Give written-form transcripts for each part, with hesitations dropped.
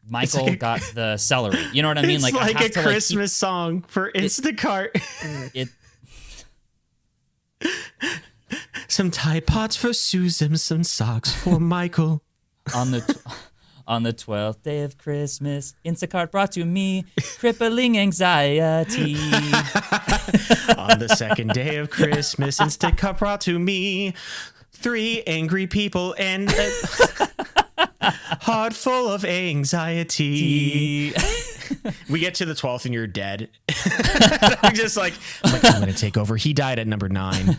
Michael got the celery. You know what I mean? It's Like like I have a to, Christmas song for Instacart. It Some Tide Pods for Susan, some socks for Michael. on the 12th day of Christmas, Instacart brought to me crippling anxiety. On the second day of Christmas, Instacart brought to me 3 angry people and a heart full of anxiety. We get to the 12th and you're dead. I'm like, I'm going to take over. He died at number 9.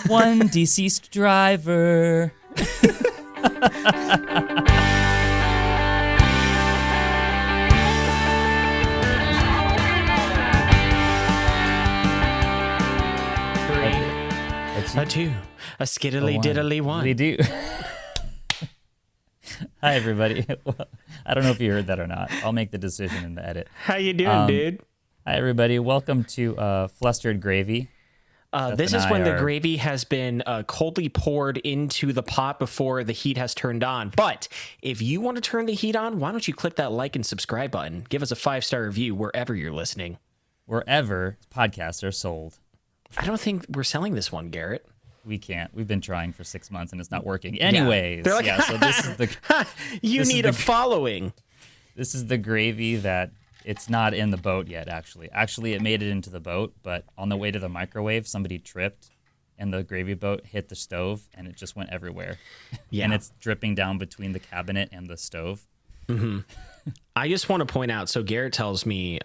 One deceased driver. A 2, a skiddly diddly 1. We do. Hi, everybody. Well, I don't know if you heard that or not. I'll make the decision in the edit. How you doing, dude? Hi, everybody. Welcome to Flustered Gravy. This is when the gravy has been coldly poured into the pot before the heat has turned on. But if you want to turn the heat on, why don't you click that like and subscribe button? Give us a 5-star review wherever you're listening. Wherever podcasts are sold. I don't think we're selling this one, Garrett. We can't. We've been trying for 6 months and it's not working. Anyways, They're like, so this is the you need a following. This is the gravy that it's not in the boat yet. Actually, it made it into the boat, but on the way to the microwave, somebody tripped, and the gravy boat hit the stove, and it just went everywhere. Yeah, and it's dripping down between the cabinet and the stove. Mm-hmm. I just want to point out. So Garrett tells me.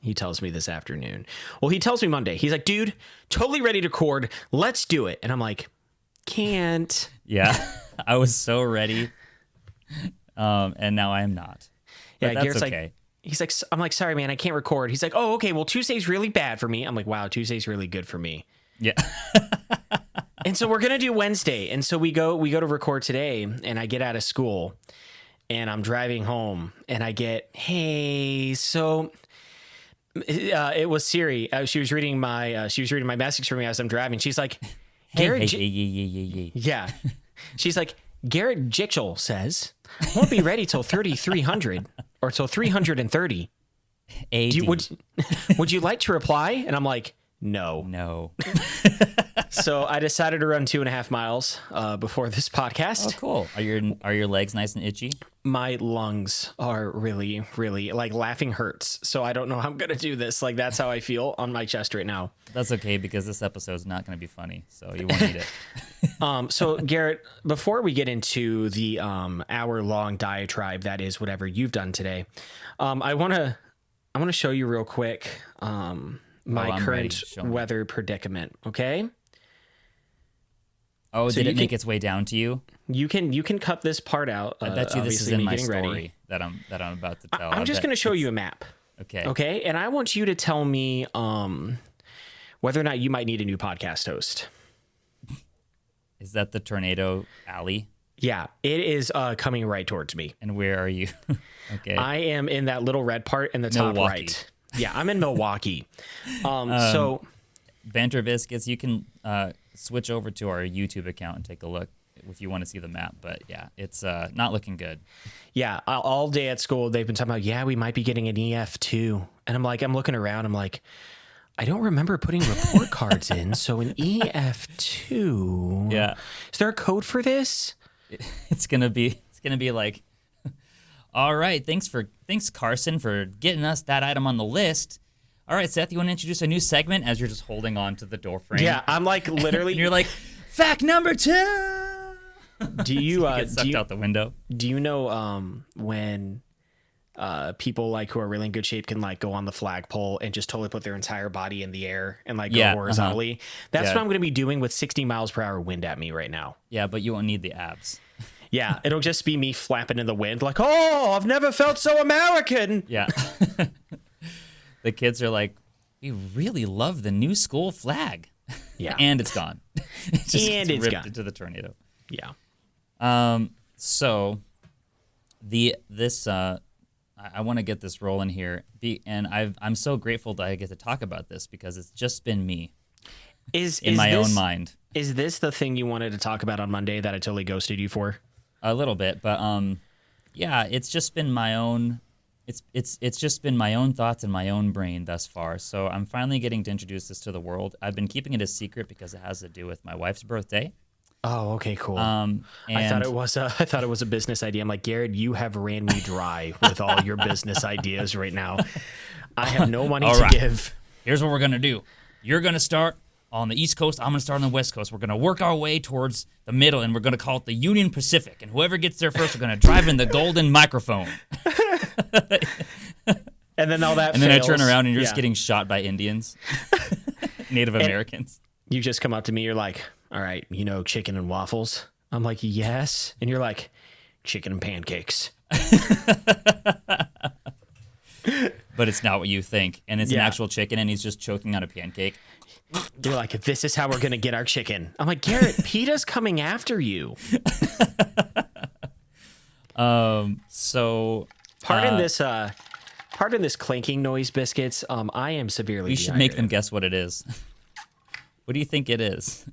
He tells me this afternoon. Well, he tells me Monday. He's like, dude, totally ready to record. Let's do it. And I'm like, can't. Yeah, I was so ready. And now I am not. But Yeah, that's Garrett's okay. like, he's like, I'm like, sorry, man, I can't record. He's like, oh, okay, well, Tuesday's really bad for me. I'm like, wow, Tuesday's really good for me. Yeah. And so we're going to do Wednesday. And so we go to record today, and I get out of school, and I'm driving home, and I get, hey, so... it was Siri. She was reading my message for me as I'm driving. She's like, Garrett. Yeah. She's like, Garrett Jichel says won't be ready till 3300 or till 330. Would you like to reply? And I'm like, no. So I decided to run 2.5 miles before this podcast. Oh, cool. Are your legs nice and itchy? My lungs are really, really, like, laughing hurts. So I don't know how I'm going to do this. Like, that's how I feel on my chest right now. That's okay, because this episode is not going to be funny, so you won't need it. So Garrett, before we get into the hour-long diatribe that is whatever you've done today, I want to show you real quick my current weather predicament. Okay. Oh, so did it make its way down to you? You can cut this part out. I bet you this is in my story ready. that I'm about to tell. I'm just going to show you a map. Okay. Okay, and I want you to tell me whether or not you might need a new podcast host. Is that the Tornado Alley? Yeah, it is coming right towards me. And where are you? Okay. I am in that little red part in the top right. Yeah, I'm in Milwaukee. So Banter Biscuits, you can switch over to our YouTube account and take a look if you want to see the map. But yeah, it's not looking good. Yeah, all day at school, they've been talking about, yeah, we might be getting an EF2. And I'm looking around, I'm like, I don't remember putting report cards in. So an EF2. Yeah. Is there a code for this? It's gonna be like, all right, thanks Carson for getting us that item on the list. All right, Seth, you want to introduce a new segment as you're just holding on to the door frame? Yeah, I'm like literally. And you're like, fact number 2. Do you get sucked out the window? Do you know when people like who are really in good shape can like go on the flagpole and just totally put their entire body in the air and like go horizontally? That's what I'm going to be doing with 60 miles per hour wind at me right now. Yeah, but you won't need the abs. Yeah, it'll just be me flapping in the wind like, oh, I've never felt so American. Yeah. The kids are like, we really love the new school flag. Yeah. And it's gone. It's ripped gone into the tornado. Yeah. So I want to get this rolling here. And I'm so grateful that I get to talk about this because it's just been me in my own mind. Is this the thing you wanted to talk about on Monday that I totally ghosted you for? A little bit, but Yeah, it's just been my own. It's just been my own thoughts and my own brain thus far. So I'm finally getting to introduce this to the world. I've been keeping it a secret because it has to do with my wife's birthday. Oh, okay, cool. And I thought it was a business idea. I'm like, Garrett, you have ran me dry with all your business ideas right now. I have no money to give. Here's what we're gonna do. You're gonna start on the East Coast. I'm gonna start on the West Coast. We're gonna work our way towards the middle, and we're gonna call it the Union Pacific. And whoever gets there first, we're gonna drive in the golden microphone. And then all that. And then fails. I turn around and you're just getting shot by Indians, Native Americans. You just come up to me. You're like, all right, chicken and waffles. I'm like, yes. And you're like, chicken and pancakes. But it's not what you think. And it's an actual chicken, and he's just choking on a pancake. You're like, this is how we're going to get our chicken. I'm like, Garrett, PETA's coming after you. So pardon this clanking noise, biscuits. I am severely you should dehydrated. make them guess what it is. What do you think it is?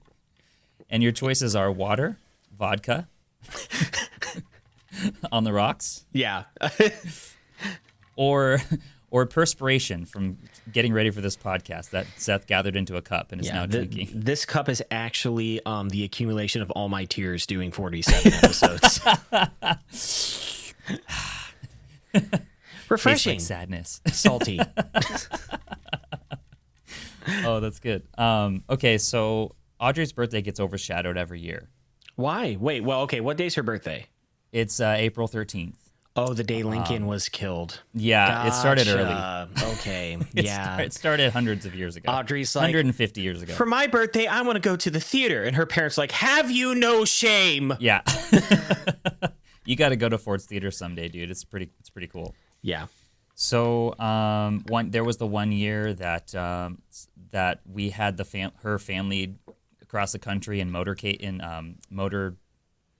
And your choices are water, vodka, on the rocks, Yeah. or perspiration from getting ready for this podcast that Seth gathered into a cup and is now drinking. This cup is actually the accumulation of all my tears doing 47 episodes. Refreshing. Tastes like sadness. Salty. Oh, that's good. Okay, so Audrey's birthday gets overshadowed every year. Why? Wait, well, okay, what day's her birthday? It's April 13th. Oh, the day Lincoln was killed. Yeah, It started early. Okay, It started hundreds of years ago. Audrey's like, 150 years ago. for my birthday, I want to go to the theater. And her parents like, have you no shame? Yeah. You got to go to Ford's Theater someday, dude. It's pretty cool. Yeah. So, there was the one year that that we had her family across the country in motor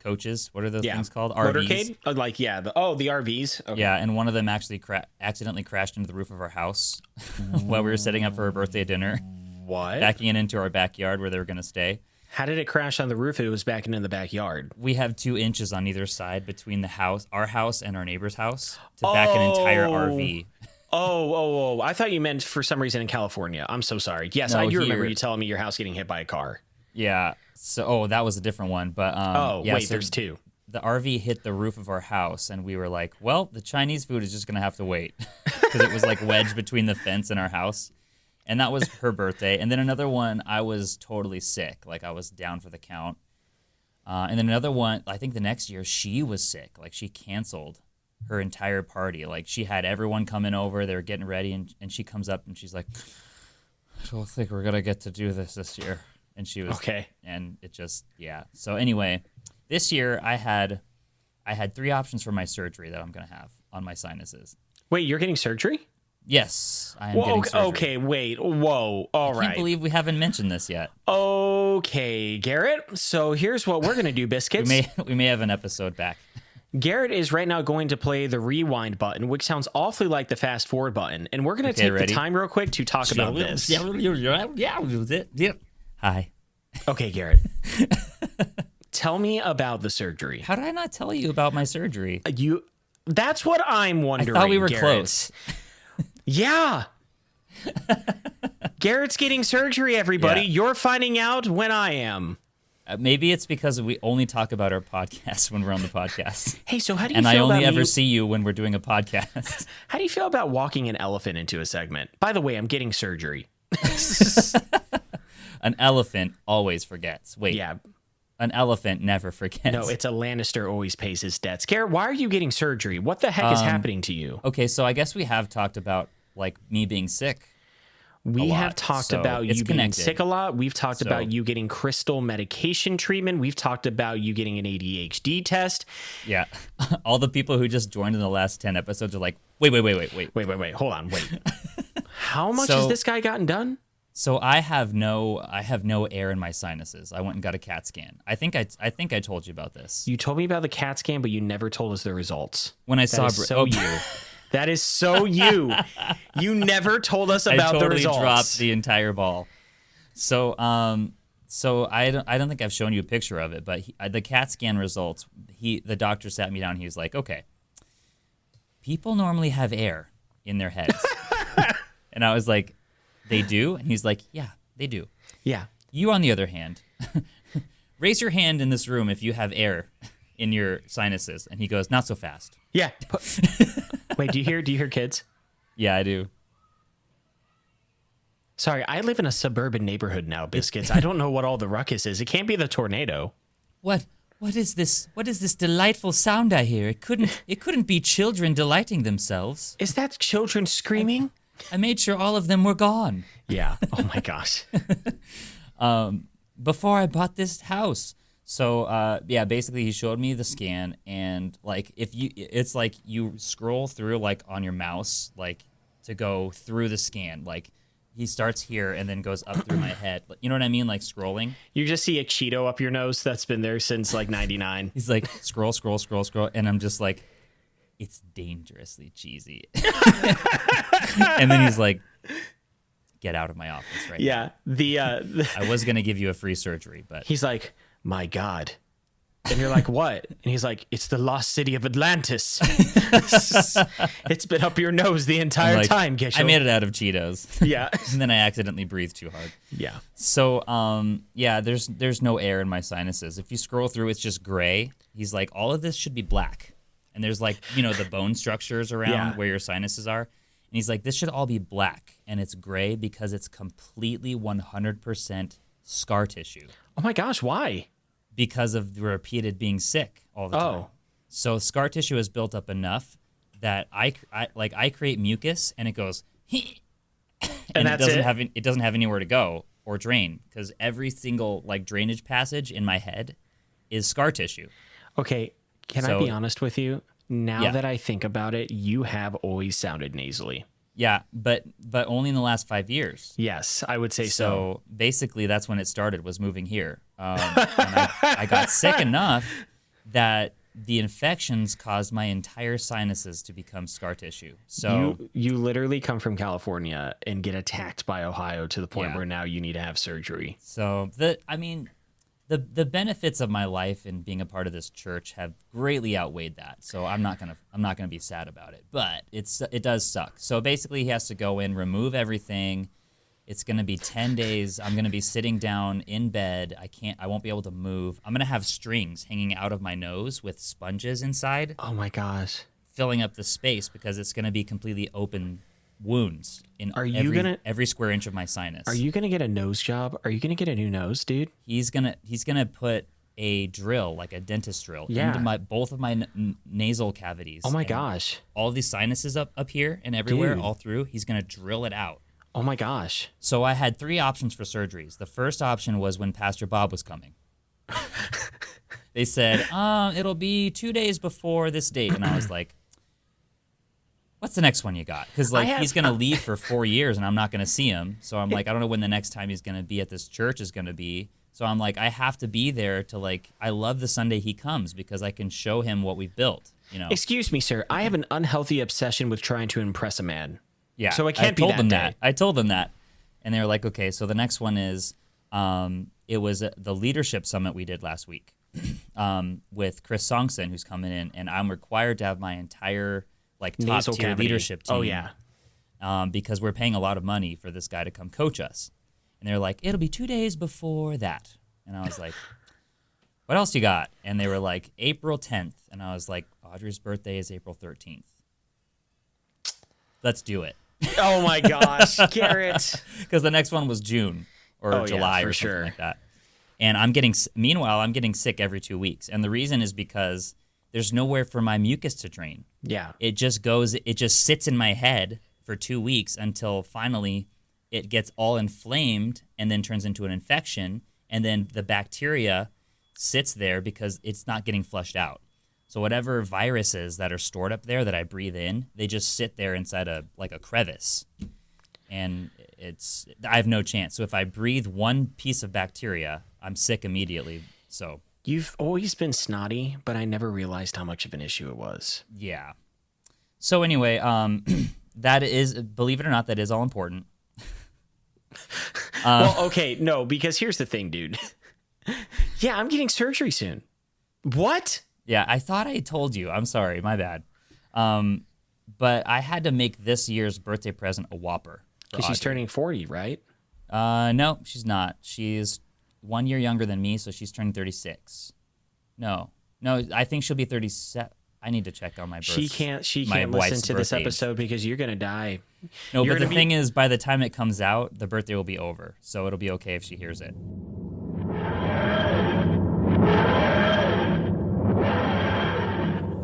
coaches. What are those things called? RVs. Motorcade? The RVs. Okay. Yeah, and one of them actually accidentally crashed into the roof of our house while we were setting up for her birthday dinner. What? Backing it into our backyard where they were going to stay. How did it crash on the roof? It was backing in the backyard. We have 2 inches on either side between our house and our neighbor's house to back an entire RV. Oh! I thought you meant for some reason in California. I'm so sorry. Yes, No, I do remember here. you telling me your house getting hit by a car. Yeah. So, that was a different one. But There's 2. The RV hit the roof of our house, and we were like, well, the Chinese food is just going to have to wait because it was like wedged between the fence and our house. And that was her birthday. And then another one, I was totally sick. Like, I was down for the count. And then another one, I think the next year, she was sick. Like, she canceled her entire party. Like, she had everyone coming over. They were getting ready, and she comes up, and she's like, I don't think we're going to get to do this year. And she was... Okay. And it just... Yeah. So, anyway, this year, I had 3 options for my surgery that I'm going to have on my sinuses. Wait, you're getting surgery? Yes, I am getting surgery. Okay, wait. Whoa. All right. I can't believe we haven't mentioned this yet. Okay, Garrett. So here's what we're going to do, biscuits. We may have an episode back. Garrett is right now going to play the rewind button, which sounds awfully like the fast forward button. And we're going to take ready? the time real quick to talk about this. Yeah. Hi. Okay, Garrett. Tell me about the surgery. How did I not tell you about my surgery? That's what I'm wondering. I thought we were Garrett. close. Yeah. Garrett's getting surgery, everybody. Yeah. You're finding out when I am. Maybe it's because we only talk about our podcast when we're on the podcast. Hey, so how do you and feel I only about ever me? see you when we're doing a podcast. How do you feel about walking an elephant into a segment? By the way, I'm getting surgery. An elephant always forgets. Wait. Yeah. An elephant never forgets. No, it's a Lannister always pays his debts. Garrett, why are you getting surgery? What the heck is happening to you? Okay, so I guess we have talked about like me being sick. We have lot, talked so about it's you being connected. sick a lot. We've talked So- about you getting crystal medication treatment. We've talked about you getting an ADHD test. Yeah. All the people who just joined in the last 10 episodes are like, wait. Wait. Hold on. Wait. How much has So- this guy gotten done? So I have no air in my sinuses. I went and got a CAT scan. I think I told you about this. You told me about the CAT scan, but you never told us the results. When I That saw is so you. That is so you. You never told us about I totally the results. dropped the entire ball. So I don't think I've shown you a picture of it, but the CAT scan results. The doctor sat me down. He was like, okay, people normally have air in their heads. And I was like, they do? And he's like, yeah, they do. Yeah. You, on the other hand, raise your hand in this room if you have air in your sinuses. And he goes, not so fast. Yeah. Wait, do you hear kids? Yeah, I do. Sorry, I live in a suburban neighborhood now, Biscuits. I don't know what all the ruckus is. It can't be the tornado. What is this? What is this delightful sound I hear? It couldn't be children delighting themselves. Is that children screaming? I made sure all of them were gone. Yeah. Oh my gosh. Before I bought this house. So basically he showed me the scan, and like it's like you scroll through like on your mouse, like to go through the scan. Like he starts here and then goes up through my head. You know what I mean? Like scrolling. You just see a Cheeto up your nose that's been there since like 99. He's like, scroll, and I'm just like, it's dangerously cheesy. And then he's like, get out of my office right now. Yeah. I was going to give you a free surgery, but he's like, my God. And you're like, what? And he's like, it's the lost city of Atlantis. It's been up your nose the entire time, Gesho. I made it out of Cheetos. Yeah. And then I accidentally breathed too hard. Yeah. So, there's no air in my sinuses. If you scroll through, it's just gray. He's like, all of this should be black. And there's like, the bone structures around where your sinuses are. And he's like, this should all be black. And it's gray because it's completely 100% scar tissue. Oh my gosh, why? Because of the repeated being sick all the time. So scar tissue is built up enough that I create mucus and it goes, and it doesn't have anywhere to go or drain, because every single like drainage passage in my head is scar tissue. Okay, can I be honest with you? Now that I think about it, you have always sounded nasally. Yeah, but only in the last 5 years. Yes, I would say so. So basically, that's when it started, was moving here. And I got sick enough that the infections caused my entire sinuses to become scar tissue. So you literally come from California and get attacked by Ohio to the point where now you need to have surgery. So the benefits of my life and being a part of this church have greatly outweighed that. So I'm not gonna be sad about it. But it does suck. So basically, he has to go in, remove everything. It's gonna be 10 days. I'm gonna be sitting down in bed. I won't be able to move. I'm gonna have strings hanging out of my nose with sponges inside. Oh my gosh. Filling up the space, because it's gonna be completely open wounds in every square inch of my sinus. Are you gonna get a nose job? Are you gonna get a new nose, dude? He's gonna put a drill, like a dentist drill, into both of my nasal cavities. Oh my gosh! All these sinuses up here and everywhere, dude. all through. He's gonna drill it out. Oh my gosh! So I had 3 options for surgeries. The first option was when Pastor Bob was coming. They said, it'll be 2 days before this date, and I was like, what's the next one you got? Because he's going to leave for 4 years and I'm not going to see him. So I'm like, I don't know when the next time he's going to be at this church is going to be. So I'm like, I have to be there to I love the Sunday he comes, because I can show him what we've built. Excuse me, sir. I have an unhealthy obsession with trying to impress a man. Yeah. So it can't be that day. I told them that. And they were like, okay, so the next one is, it was the leadership summit we did last week with Chris Songson, who's coming in, and I'm required to have my entire top tier leadership team. Oh yeah. Because we're paying a lot of money for this guy to come coach us. And they're like, it'll be 2 days before that. And I was like, what else you got? And they were like, April 10th. And I was like, Audrey's birthday is April 13th. Let's do it. Oh my gosh, Garrett. Because the next one was June or July or something like that. And I'm getting sick every 2 weeks. And the reason is because there's nowhere for my mucus to drain. Yeah. It just sits in my head for 2 weeks until finally it gets all inflamed and then turns into an infection. And then the bacteria sits there because it's not getting flushed out. So whatever viruses that are stored up there that I breathe in, they just sit there inside a crevice. And I have no chance. So if I breathe one piece of bacteria, I'm sick immediately. So you've always been snotty, but I never realized how much of an issue it was. Yeah. So anyway, that is, believe it or not, that is all important. Well, okay, no, because here's the thing, dude. Yeah, I'm getting surgery soon. What? Yeah, I thought I told you. I'm sorry, my bad. But I had to make this year's birthday present a Whopper. Because she's turning 40, right? No, she's not. She's 1 year younger than me, so she's turning 36. No, I think she'll be 37. I need to check on my birth. She can't listen to this episode because you're gonna die. No, but the thing is, by the time it comes out, the birthday will be over, so it'll be okay if she hears it.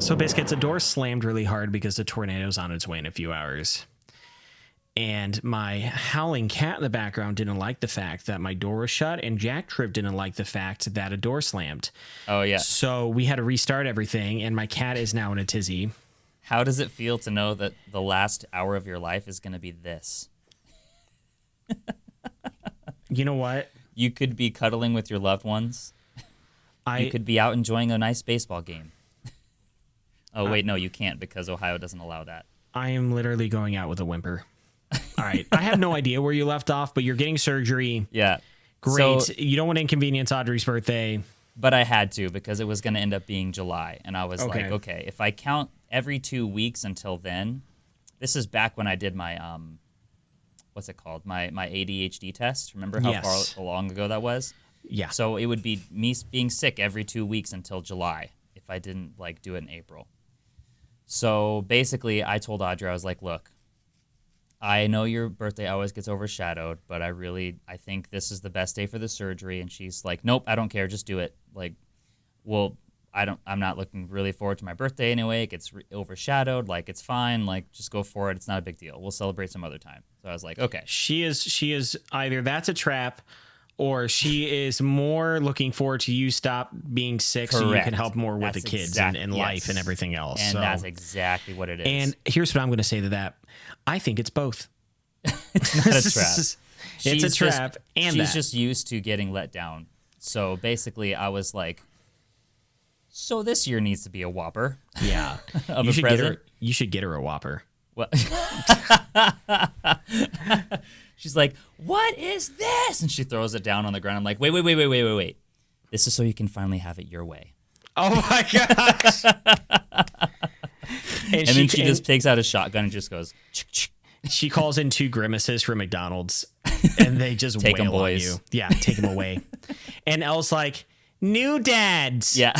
So, Biscuits, a door slammed really hard because the tornado's on its way in a few hours. And my howling cat in the background didn't like the fact that my door was shut, and Jack Tripp didn't like the fact that a door slammed. Oh, yeah. So we had to restart everything, and my cat is now in a tizzy. How does it feel to know that the last hour of your life is going to be this? You know what? You could be cuddling with your loved ones. You could be out enjoying a nice baseball game. Oh, wait, no, you can't because Ohio doesn't allow that. I am literally going out with a whimper. All right. I have no idea where you left off, but you're getting surgery. Yeah. Great. So, you don't want to inconvenience Audrey's birthday. But I had to because it was going to end up being July. And I was like, okay, if I count every 2 weeks until then, this is back when I did my, what's it called? My ADHD test. Remember how far long ago that was? Yeah. So it would be me being sick every 2 weeks until July if I didn't do it in April. So basically, I told Audrey, I was like, look, I know your birthday always gets overshadowed, but I think this is the best day for the surgery. And she's like, nope, I don't care. Just do it. I'm not looking really forward to my birthday anyway. It gets overshadowed. It's fine. Just go for it. It's not a big deal. We'll celebrate some other time. So I was like, okay. She is either that's a trap or she is more looking forward to you stop being sick. Correct. So you can help more with the kids and life and everything else. And that's exactly what it is. And here's what I'm going to say to that. I think it's both. It's not a trap. It's a trap. She's just used to getting let down. So basically, I was like, so this year needs to be a Whopper. Yeah. Of a present. You should get her a Whopper. What? She's like, what is this? And she throws it down on the ground. I'm like, wait. This is so you can finally have it your way. Oh my gosh. and then she just takes out a shotgun and just goes, chick. She calls in 2 grimaces from McDonald's and they just take wail them, boys. on you. Yeah, take them away. And Elle's like, new dads. Yeah.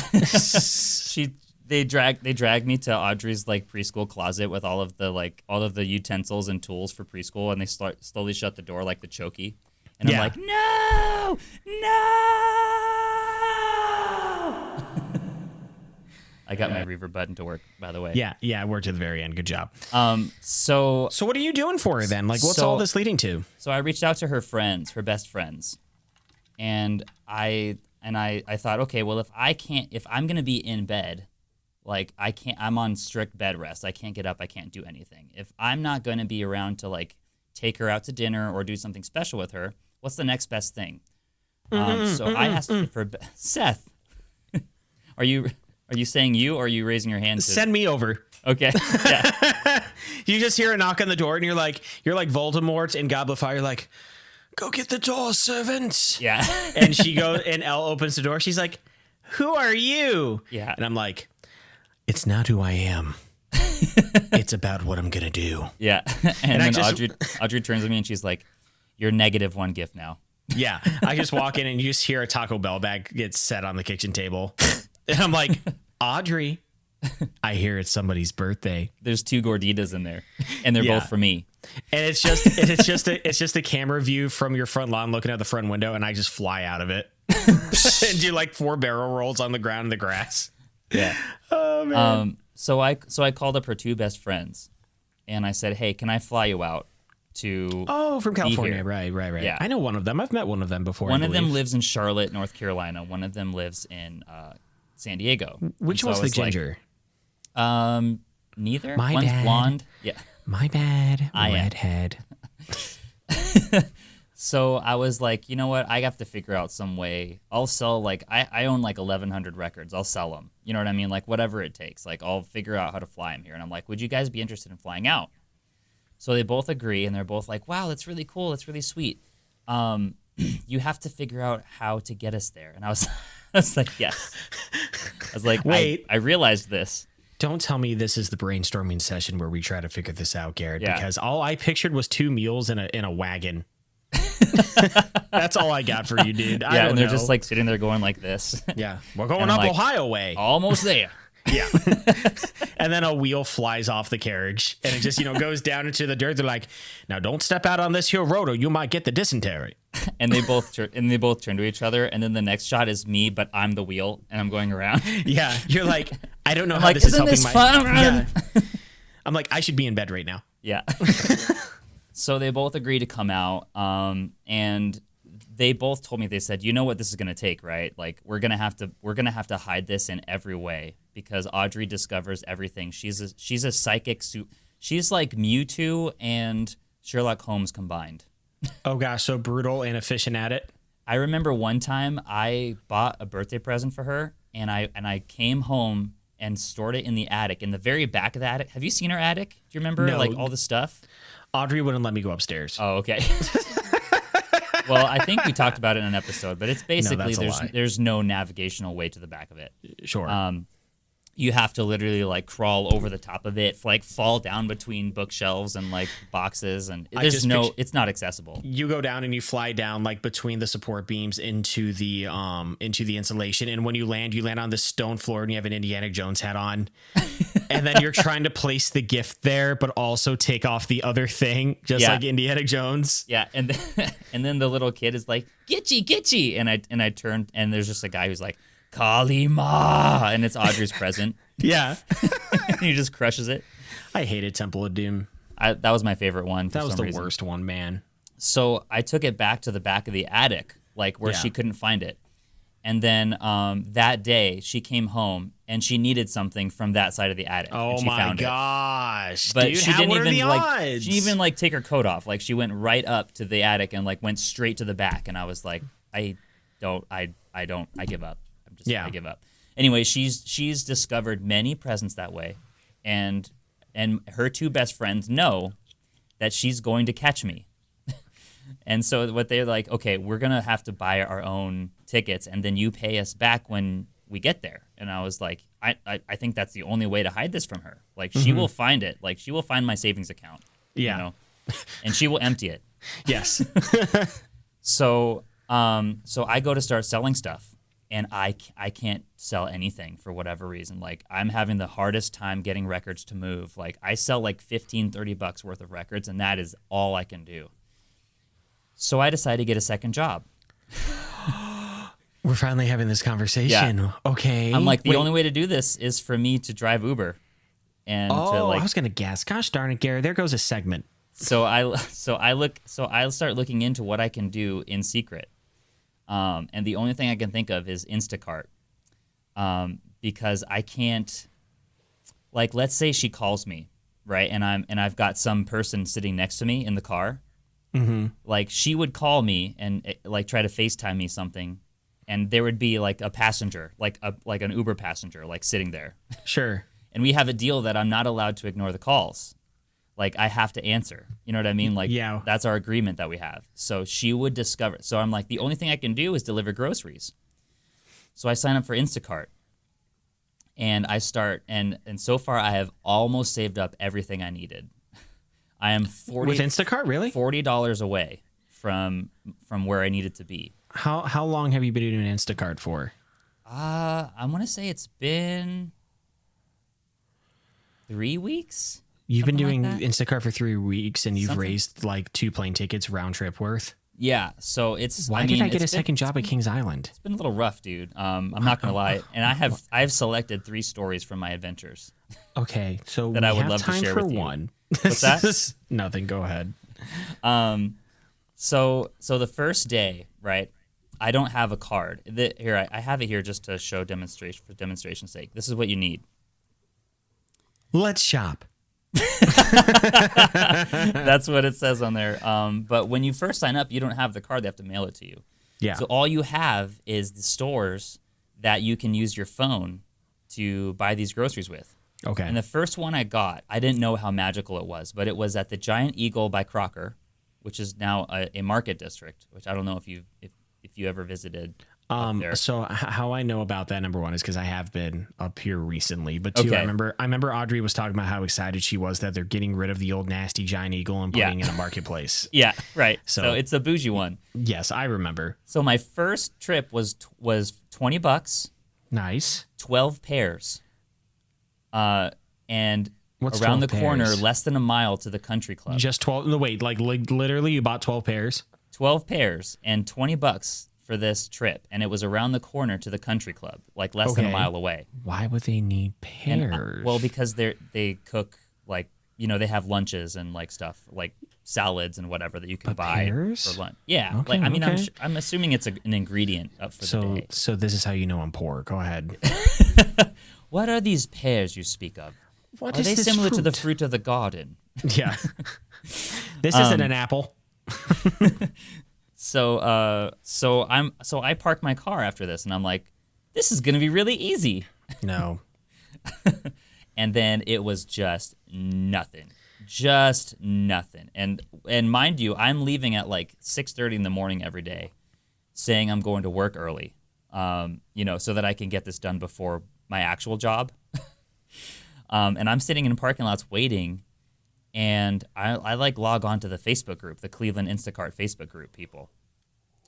They drag me to Audrey's preschool closet with all of the utensils and tools for preschool, and they slowly shut the door like the Chokey. And I'm like, no. I got my reverb button to work, by the way. Yeah, it worked at the very end. Good job. So what are you doing for her then? What's all this leading to? So I reached out to her friends, her best friends, and I thought, okay, well, if I'm gonna be in bed. I'm on strict bed rest. I can't get up. I can't do anything. If I'm not going to be around to take her out to dinner or do something special with her, what's the next best thing? So I asked for Seth. Are you saying you, or are you raising your hand? Send me over. Okay. Yeah. You just hear a knock on the door, and you're like Voldemort in Goblet of Fire. You're like, go get the door, servant. Yeah. And she goes, and Elle opens the door. She's like, who are you? Yeah. And I'm like, it's not who I am. It's about what I'm going to do. Yeah. And then Audrey turns to me and she's like, you're -1 gift now. Yeah. I just walk in and you just hear a Taco Bell bag get set on the kitchen table. And I'm like, Audrey, I hear it's somebody's birthday. There's 2 gorditas in there, and they're both for me. And it's just a camera view from your front lawn looking out the front window, and I just fly out of it and do 4 barrel rolls on the ground in the grass. Yeah. Oh man. So I called up her 2 best friends, and I said, hey, can I fly you out to? Oh, from California, right. Yeah. I know one of them. I've met one of them before. One of them lives in Charlotte, North Carolina. One of them lives in San Diego. Which one's the ginger? Neither. My One's bad. Blonde. Yeah. My bad. Redhead. So I was like, you know what? I have to figure out some way. I'll sell I own 1,100 records. I'll sell them. You know what I mean? Whatever it takes. I'll figure out how to fly them here. And I'm like, would you guys be interested in flying out? So they both agree, and they're both like, wow, that's really cool. That's really sweet. You have to figure out how to get us there. And I was like, yes. I was like, wait. I realized this. Don't tell me this is the brainstorming session where we try to figure this out, Garrett, Yeah. because all I pictured was 2 mules in a wagon. That's all I got for you, dude. I Yeah, don't and they're know. just like sitting there going like this. Yeah, we're going And up I'm like, Ohio way. Almost there. Yeah. And then a wheel flies off the carriage and it just, goes down into the dirt. They're like, now don't step out on this here road or you might get the dysentery. And they both turn to each other, and then the next shot is me, but I'm the wheel, and I'm going around. Yeah. You're like, I don't know how like, this is isn't helping this my... fun? Yeah. I'm like, I should be in bed right now. Yeah. So they both agreed to come out, and they both told me, they said, you know what this is going to take, right? Like, we're going to have to hide this in every way because Audrey discovers everything. She's a psychic. She's like Mewtwo and Sherlock Holmes combined. Oh gosh, so brutal and efficient at it. I remember one time I bought a birthday present for her, and I came home and stored it in the attic, in the very back of the attic. Have you seen her attic? Do you remember like all the stuff? Audrey wouldn't let me go upstairs. Oh, okay. Well, I think we talked about it in an episode, but it's basically there's no navigational way to the back of it. Sure. You have to literally like crawl over the top of it, like fall down between bookshelves and like boxes, and it's not accessible. You go down and you fly down like between the support beams into the insulation, and when you land on this stone floor and you have an Indiana Jones hat on, and then you're trying to place the gift there, but also take off the other thing, just like Indiana Jones. Yeah, and then the little kid is like, "Gitchy," and I turned, and there's just a guy who's like, Kalima, and it's Audrey's present. Yeah. He just crushes it. I hated Temple of Doom. That was my favorite one. That was the reason. worst one, man. So I took it back to the back of the attic, like where she couldn't find it. And then that day she came home and she needed something from that side of the attic. Oh and she my found gosh. It. But dude, she what didn't are even the odds? she didn't even like take her coat off. Like she went right up to the attic and like went straight to the back. And I was like, I give up. I give up. Anyway, she's discovered many presents that way, and her 2 best friends know that she's going to catch me. And so what they're like, okay, we're gonna have to buy our own tickets, and then you pay us back when we get there. And I was like, I think that's the only way to hide this from her. Like she will find it. Like she will find my savings account. Yeah. And she will empty it. Yes. So I go to start selling stuff. And I can't sell anything for whatever reason. Like, I'm having the hardest time getting records to move. Like, I sell like $15-$30 worth of records, and that is all I can do. So I decided to get a second job. We're finally having this conversation. Yeah. Okay. I'm like, the only way to do this is for me to drive Uber. And to like, I was going to guess. Gosh darn it, Garrett. There goes a segment. So I start looking into what I can do in secret. And the only thing I can think of is Instacart, because I can't, like, let's say she calls me, right, and I've got some person sitting next to me in the car, like she would call me and like try to FaceTime me something, and there would be like a passenger, like an Uber passenger, like sitting there. Sure. And we have a deal that I'm not allowed to ignore the calls. Like, I have to answer. You know what I mean? Like, that's our agreement that we have. So she would discover. So I'm like, the only thing I can do is deliver groceries. So I sign up for Instacart. And I start, and so far I have almost saved up everything I needed. I am with Instacart, really? $40 away from where I needed to be. How long have you been doing Instacart for? I want to say it's been 3 weeks. You've been doing Instacart for 3 weeks, and you've raised like 2 plane tickets round trip worth. Yeah, so it's. Why did I get a second job at Kings Island? It's been a little rough, dude. I'm not gonna lie, and I've selected 3 stories from my adventures. Okay, so that I would love to share with you. One. What's that? Nothing. Go ahead. So the first day, right? I don't have a card. Here, I have it here just to show demonstration for demonstration's sake. This is what you need. Let's shop. That's what it says on there. But when you first sign up, you don't have the card. They have to mail it to you. Yeah. So all you have is the stores that you can use your phone to buy these groceries with. Okay. And the first one I got, I didn't know how magical it was, but it was at the Giant Eagle by Crocker, which is now a market district, which I don't know if you ever visited. there. So how I know about that, number one, is because I have been up here recently. But two, Okay. I remember Audrey was talking about how excited she was that they're getting rid of the old nasty giant eagle and putting it in a marketplace. Yeah, right. So- So it's a bougie one. Yes, I remember. So my first trip was $20, Nice. 12 pairs, and What's around 12 the corner, pairs? less than a mile to the country club. Just 12. No, wait, like literally you bought 12 pairs? 12 pairs and $20 for this trip, and it was around the corner to the country club, like less than a Okay. mile away. Why would they need And, pairs? well, because they cook, like, they have lunches and like stuff like salads and whatever that you can But buy pears? for lunch. Yeah, Okay, like I mean, okay. I'm assuming it's an ingredient up for the so day. so this is how you know I'm poor. Go ahead. What are these pears you speak of? What Are is they this similar to the fruit? fruit of the garden? Yeah. This isn't an apple. So I parked my car after this, and I'm like, this is gonna be really easy. No. And then it was just nothing. And mind you, I'm leaving at like 6:30 in the morning every day, saying I'm going to work early, so that I can get this done before my actual job. And I'm sitting in parking lots waiting, and I like log on to the Facebook group, the Cleveland Instacart Facebook group people.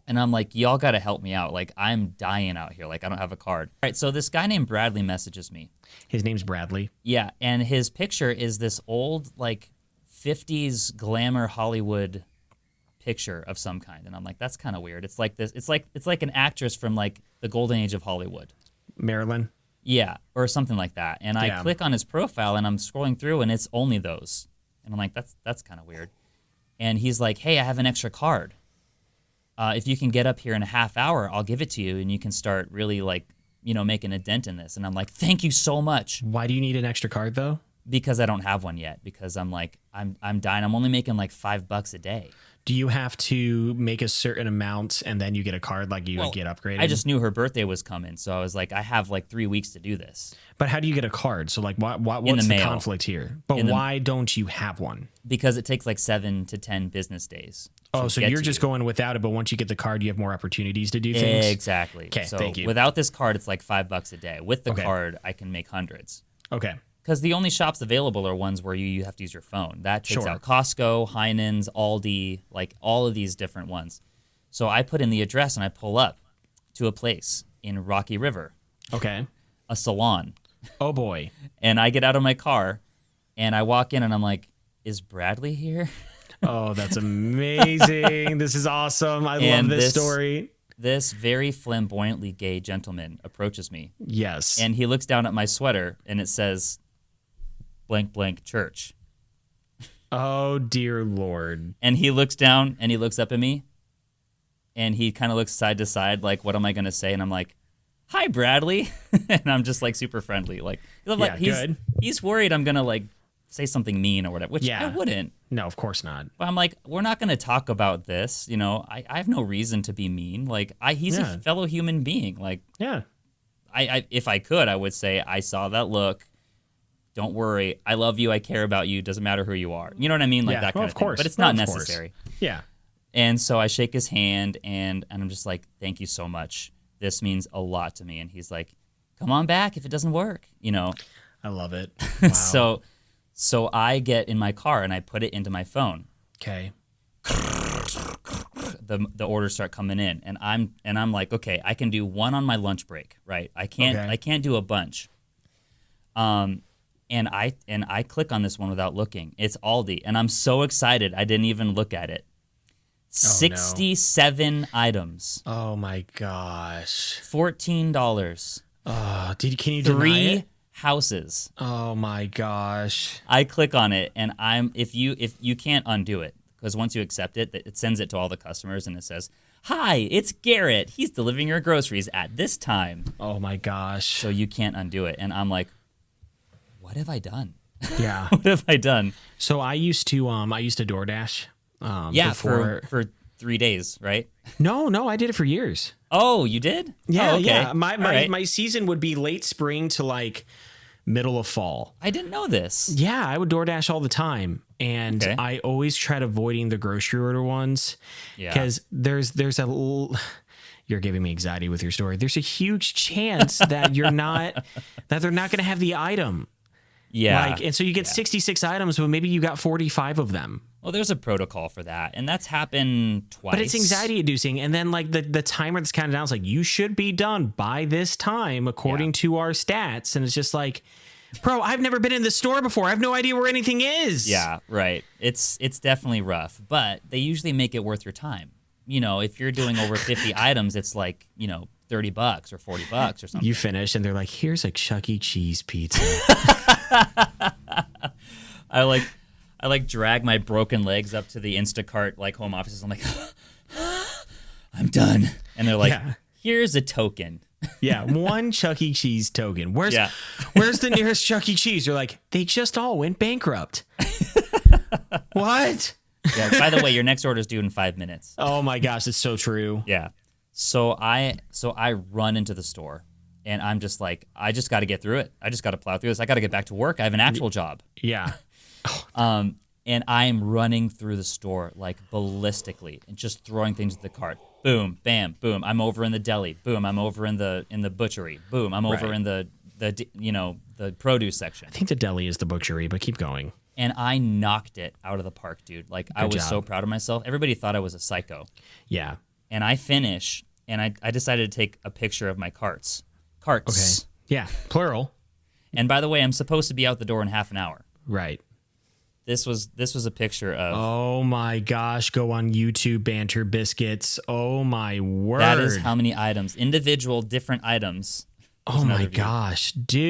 And I'm like, y'all got to help me out. Like, I'm dying out here. Like, I don't have a card. All right, so this guy named Bradley messages me. His name's Bradley. Yeah, and his picture is this old, like, 50s glamour Hollywood picture of some kind. And I'm like, that's kind of weird. It's like this. It's like an actress from, like, the golden age of Hollywood. Marilyn. Yeah, or something like that. And I Yeah. click on his profile, and I'm scrolling through, and it's only those. And I'm like, that's kind of weird. And he's like, hey, I have an extra card. If you can get up here in a half hour, I'll give it to you, and you can start really, like, making a dent in this. And I'm like, thank you so much. Why do you need an extra card though? Because I don't have one yet. Because I'm like, I'm dying. I'm only making like $5 a day. Do you have to make a certain amount and then you get a card like you would get upgraded? I just knew her birthday was coming, so I was like, I have like 3 weeks to do this. But how do you get a card? So like what's In the the mail. conflict here? But why don't you have one? Because it takes like 7 to 10 business days. Oh, to so get you're to just you. going without it, but once you get the card, you have more opportunities to do things? Exactly. Okay, so thank you. Without this card, it's like $5 a day. With the Okay. card, I can make hundreds. Okay. Because the only shops available are ones where you have to use your phone. That takes Sure. out Costco, Heinen's, Aldi, like all of these different ones. So I put in the address and I pull up to a place in Rocky River, Okay. a salon. Oh boy. And I get out of my car and I walk in and I'm like, is Bradley here? Oh, that's amazing. This is awesome. I love And this this- story. This very flamboyantly gay gentleman approaches me. Yes. And he looks down at my sweater and it says blank blank church. Oh dear Lord. And he looks down and he looks up at me and he kind of looks side to side like, what am I going to say? And I'm like, hi, Bradley. And I'm just like super friendly. Like, Yeah, good. he's worried I'm going to like say something mean or whatever, which Yeah. I wouldn't. No, of course not. But I'm like, we're not going to talk about this. I have no reason to be mean. Like, he's Yeah. a fellow human being. Like, Yeah. I if I could, I would say, I saw that look. Don't worry. I love you. I care about you. Doesn't matter who you are. You know what I mean? Like Yeah. that kind Well, of of thing. course. But it's Well, not of course. necessary. Yeah. And so I shake his hand and I'm just like, thank you so much. This means a lot to me. And he's like, come on back if it doesn't work. I love it. Wow. So I get in my car and I put it into my phone. Okay. The orders start coming in and I'm like, okay, I can do one on my lunch break, right? I can't do a bunch. And I click on this one without looking. It's Aldi, and I'm so excited I didn't even look at it. 67 items, Oh my gosh. $14, Can you deny 3 it? houses. Oh my gosh. I click on it, and if you can't undo it because once you accept it, it sends it to all the customers, and it says, "Hi, it's Garrett. He's delivering your groceries at this time." Oh my gosh. So you can't undo it, and I'm like, what have I done? Yeah. What have I done? So I used to DoorDash. Yeah, before... for 3 days, right? No, I did it for years. Oh, you did? Yeah, Oh, okay. yeah. All My right. my season would be late spring to like middle of fall. I didn't know this. Yeah, I would DoorDash all the time, and Okay. I always tried avoiding the grocery order ones Yeah. because there's a you're giving me anxiety with your story. There's a huge chance that they're not going to have the item. Yeah. And so you get 66 items, but maybe you got 45 of them. Well, there's a protocol for that, and that's happened twice. But it's anxiety inducing. And then like the timer that's counted down is like, you should be done by this time according to our stats. And it's just like, bro, I've never been in the store before. I have no idea where anything is. Yeah, right. It's definitely rough, but they usually make it worth your time. If you're doing over 50 items, it's like, $30 or $40 or something. You finish and they're like, here's a Chuck E. Cheese pizza. I drag my broken legs up to the Instacart home offices. I'm like, I'm done. And they're like, here's a token. Yeah, one Chuck E. Cheese token. Where's the nearest Chuck E. Cheese? You're like, they just all went bankrupt. What? Yeah. By the way, your next order is due in 5 minutes. Oh my gosh, it's so true. Yeah. So I run into the store, and I'm just like, I just got to get through it. I just got to plow through this. I got to get back to work. I have an actual job. Yeah. And I am running through the store like ballistically and just throwing things at the cart. Boom, bam, boom. I'm over in the deli. Boom, I'm over in the butchery. Boom, I'm over in the produce section. I think the deli is the butchery, but keep going. And I knocked it out of the park, dude. I was so proud of myself. Everybody thought I was a psycho. Yeah. And I finish, and I decided to take a picture of my carts. Carts. Okay. Yeah, plural. And by the way, I'm supposed to be out the door in half an hour. Right. This was a picture of. Oh my gosh! Go on YouTube, Banter Biscuits. Oh my word! That is how many items, individual different items. Oh my gosh, dude!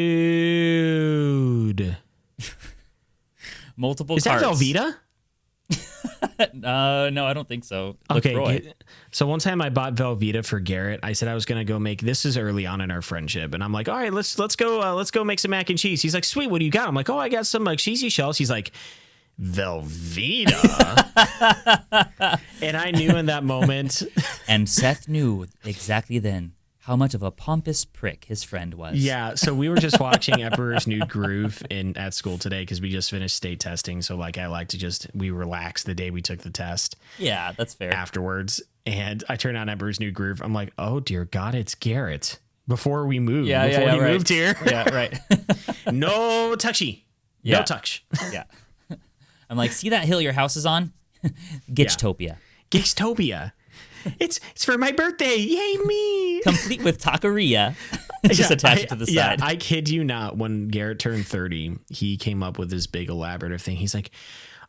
Multiple. Is carts. that Velveeta? No, I don't think so. Okay, so one time I bought Velveeta for Garrett. I said I was gonna go make. This is early on in our friendship, and I'm like, all right, let's go make some mac and cheese. He's like, sweet, what do you got? I'm like, oh, I got some cheesy shells. He's like, Velveeta. And I knew in that moment. And Seth knew exactly then how much of a pompous prick his friend was. Yeah, so we were just watching Emperor's New Groove at school today because we just finished state testing. So I like to we relaxed the day we took the test. Yeah, that's fair. Afterwards, and I turned on Emperor's New Groove. I'm like, oh dear God, it's Garrett. Before we moved, before he moved here. Yeah, right. No touchy. Yeah. No touch. Yeah. I'm like, see that hill your house is on? Gitchtopia. Gitchtopia. It's for my birthday. Yay, me. Complete with taqueria. Just attached to the side. Yeah, I kid you not. When Garrett turned 30, he came up with this big elaborative thing. He's like,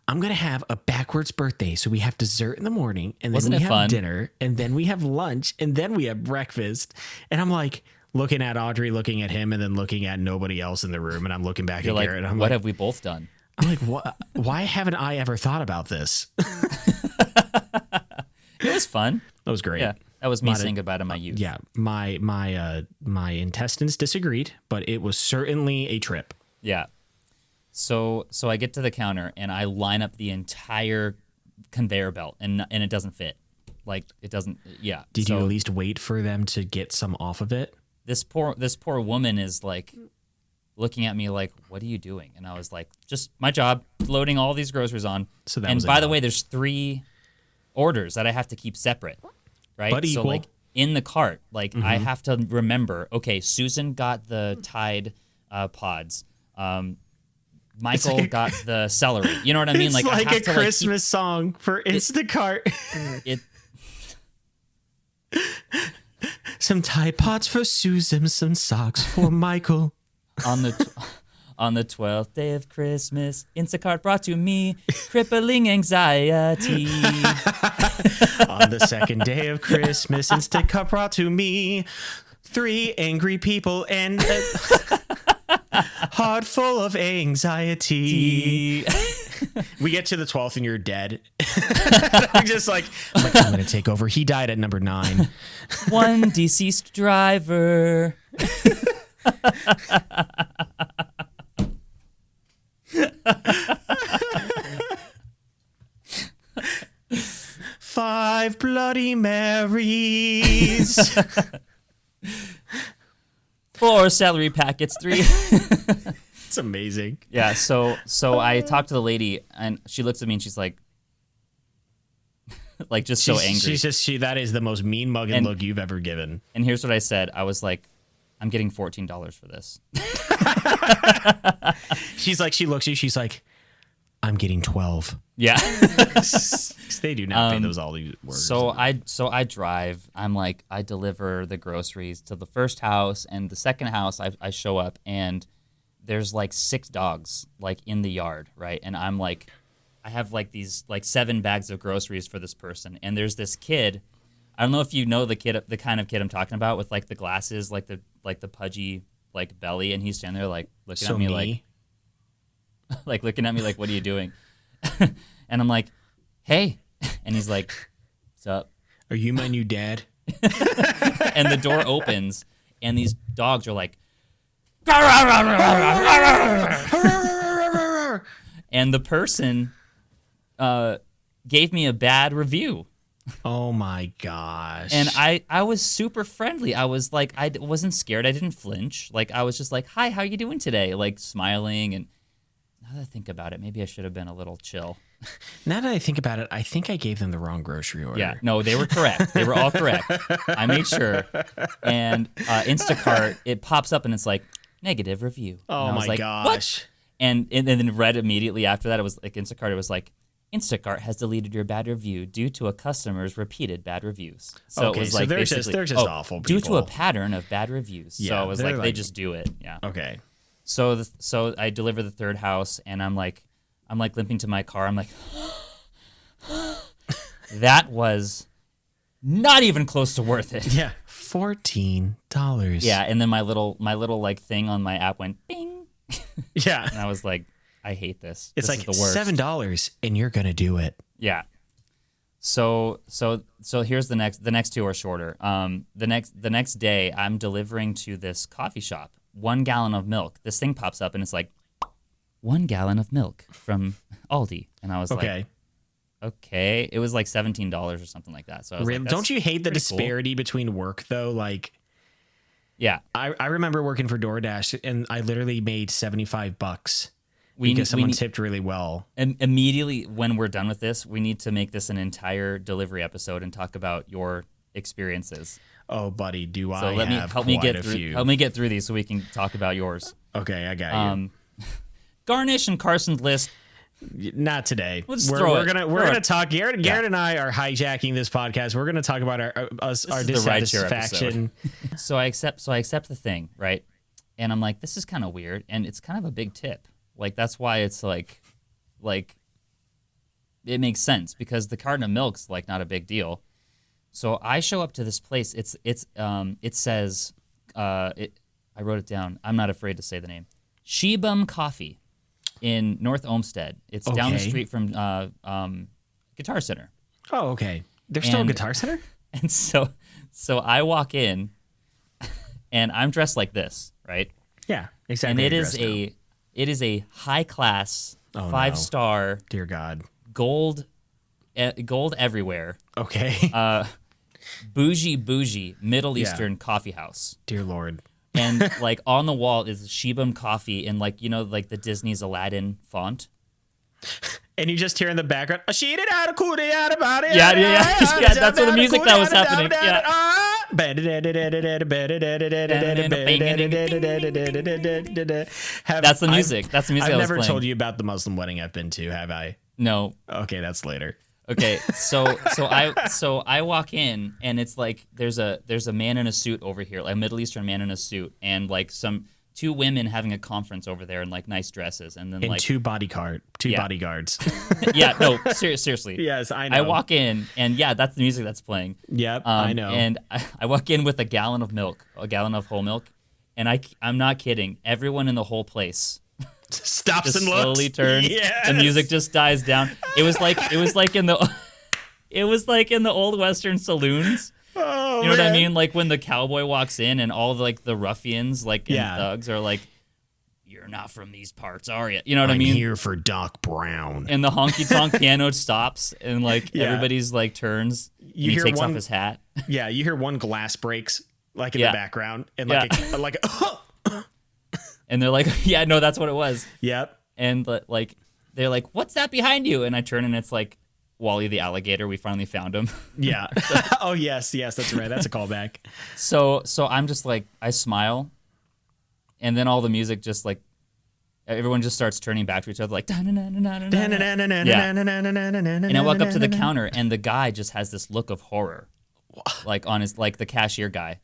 I'm going to have a backwards birthday. So we have dessert in the morning, and then we have dinner, and then we have lunch, and then we have breakfast. And I'm like, looking at Audrey, looking at him, and then looking at nobody else in the room. And I'm looking back at Garrett. And I'm what have we both done? I'm like, what? Why haven't I ever thought about this? It was fun. That was great. Yeah, that was me saying goodbye to my youth. Yeah, my intestines disagreed, but it was certainly a trip. Yeah. So I get to the counter and I line up the entire conveyor belt and it doesn't fit. It doesn't. Yeah. Did you at least wait for them to get some off of it? This poor woman is looking at me like, what are you doing? And I was like, just my job, loading all these groceries on. So that and was by the way, there's 3 orders that I have to keep separate, right? But equal. So in the cart, I have to remember, okay, Susan got the Tide pods. Michael got the celery. You know what I mean? It's like a Christmas song for Instacart. Some Tide pods for Susan, some socks for Michael. On the 12th day of Christmas, Instacart brought to me crippling anxiety. On the 2nd day of Christmas, Instacart brought to me 3 angry people and a heart full of anxiety. We get to the 12th and you're dead. I'm I'm going to take over. He died at number 9. One deceased driver. 5 Bloody Marys. 4 celery packets. 3. It's amazing. Yeah. So I talked to the lady and she looks at me and she's like, like just so angry. That is the most mean mugging look you've ever given. And here's what I said. I was like, I'm getting $14 for this. She's like, she looks at you. She's like, I'm getting 12. Yeah. They do not pay those all these words. So I drive. I'm like, I deliver the groceries to the first house, and the second house I show up, and there's like 6 dogs like in the yard, right? And I'm like, I have like these like 7 bags of groceries for this person, and there's this kid. I don't know if you know the kind of kid I'm talking about, with like the glasses, like the pudgy like belly, and he's standing there like looking at me like looking at me like, what are you doing? And I'm like, hey. And he's like, what's up? Are you my new dad? And the door opens, and these dogs are like, and the person gave me a bad review. Oh my gosh. And I was super friendly. I was like, I wasn't scared. I didn't flinch. Like, I was just like, hi, how are you doing today? Like, smiling. And now that I think about it, maybe I should have been a little chill. Now that I think about it, I think I gave them the wrong grocery order. Yeah, no, they were correct. They were all correct. I made sure. And Instacart, it pops up and it's like, negative review. Oh my like, gosh. What? And then read immediately after that, it was like Instacart, it was like, Instacart has deleted your bad review due to a customer's repeated bad reviews. So okay, it was so like they're just awful people. Due to a pattern of bad reviews. Yeah, so it was like they just do it. Yeah. Okay. So I deliver the third house, and I'm like limping to my car. I'm like, that was not even close to worth it. Yeah, $14. Yeah, and then my little like thing on my app went bing. Yeah, and I was like, I hate this. It's this like is the worst. $7, and you're gonna do it. Yeah. So here's the next 2 are shorter. The next day, I'm delivering to this coffee shop 1 gallon of milk. This thing pops up and it's like 1 gallon of milk from Aldi, and I was like, okay. It was like $17 or something like that. So I was like, don't you hate the disparity cool. between work though? Like, yeah, I remember working for DoorDash, and I literally made $75 because someone tipped really well. And immediately when we're done with this, we need to make this an entire delivery episode and talk about your experiences. Oh, buddy, do I have help me get through these so we can talk about yours. Okay, I got you. Garnish and Carson's list. Not today. We're gonna talk. Garrett and I are hijacking this podcast. We're gonna talk about our dissatisfaction. So I accept the thing, right? And I'm like, this is kind of weird, and it's kind of a big tip. Like, that's why it's like it makes sense, because the carton of milk's like not a big deal. So I show up to this place. It says I wrote it down. I'm not afraid to say the name. Shebum Coffee in North Olmsted. It's down the street from Guitar Center. Oh, okay. There's still a Guitar Center? And so I walk in, and I'm dressed like this, right? Yeah, exactly. And it is a high class, 5-star, dear God, gold everywhere. Okay. Bougie Middle Eastern coffee house. Dear Lord. And like on the wall is Shebum Coffee in like, like the Disney's Aladdin font. And you just hear in the background, yeah, that's what the music that was happening. Yeah. That's the music. That's the music. I've never told you about the Muslim wedding I've been to, have I? No. Okay, that's later. Okay, so I walk in, and it's like there's a man in a suit over here, like a Middle Eastern man in a suit, and like 2 women having a conference over there in like nice dresses, and then like 2 bodyguards. Yeah, no, seriously. Yes, I know. I walk in, and that's the music that's playing. Yep, I know. And I walk in with a gallon of whole milk, and I'm not kidding. Everyone in the whole place stops just and looks. Slowly turns. Yes. The music just dies down. It was like in the old Western saloons. Oh, you know what I mean? Like when the cowboy walks in, and all like the ruffians, like and thugs, are like, "You're not from these parts, are you?" You know what I mean? I'm here for Doc Brown. And the honky tonk piano stops, and like everybody's like turns. He takes off his hat. Yeah, you hear one glass breaks like in the background, and like and they're like, "Yeah, no, that's what it was." Yep. And like they're like, "What's that behind you?" And I turn, and it's like Wally the alligator. We finally found him. Yeah. Oh, yes, that's right. That's a callback. So I'm just like, I smile, and then all the music just like, everyone just starts turning back to each other like, yeah. And I walk up to the counter, and the guy just has this look of horror, like on his, like the cashier guy.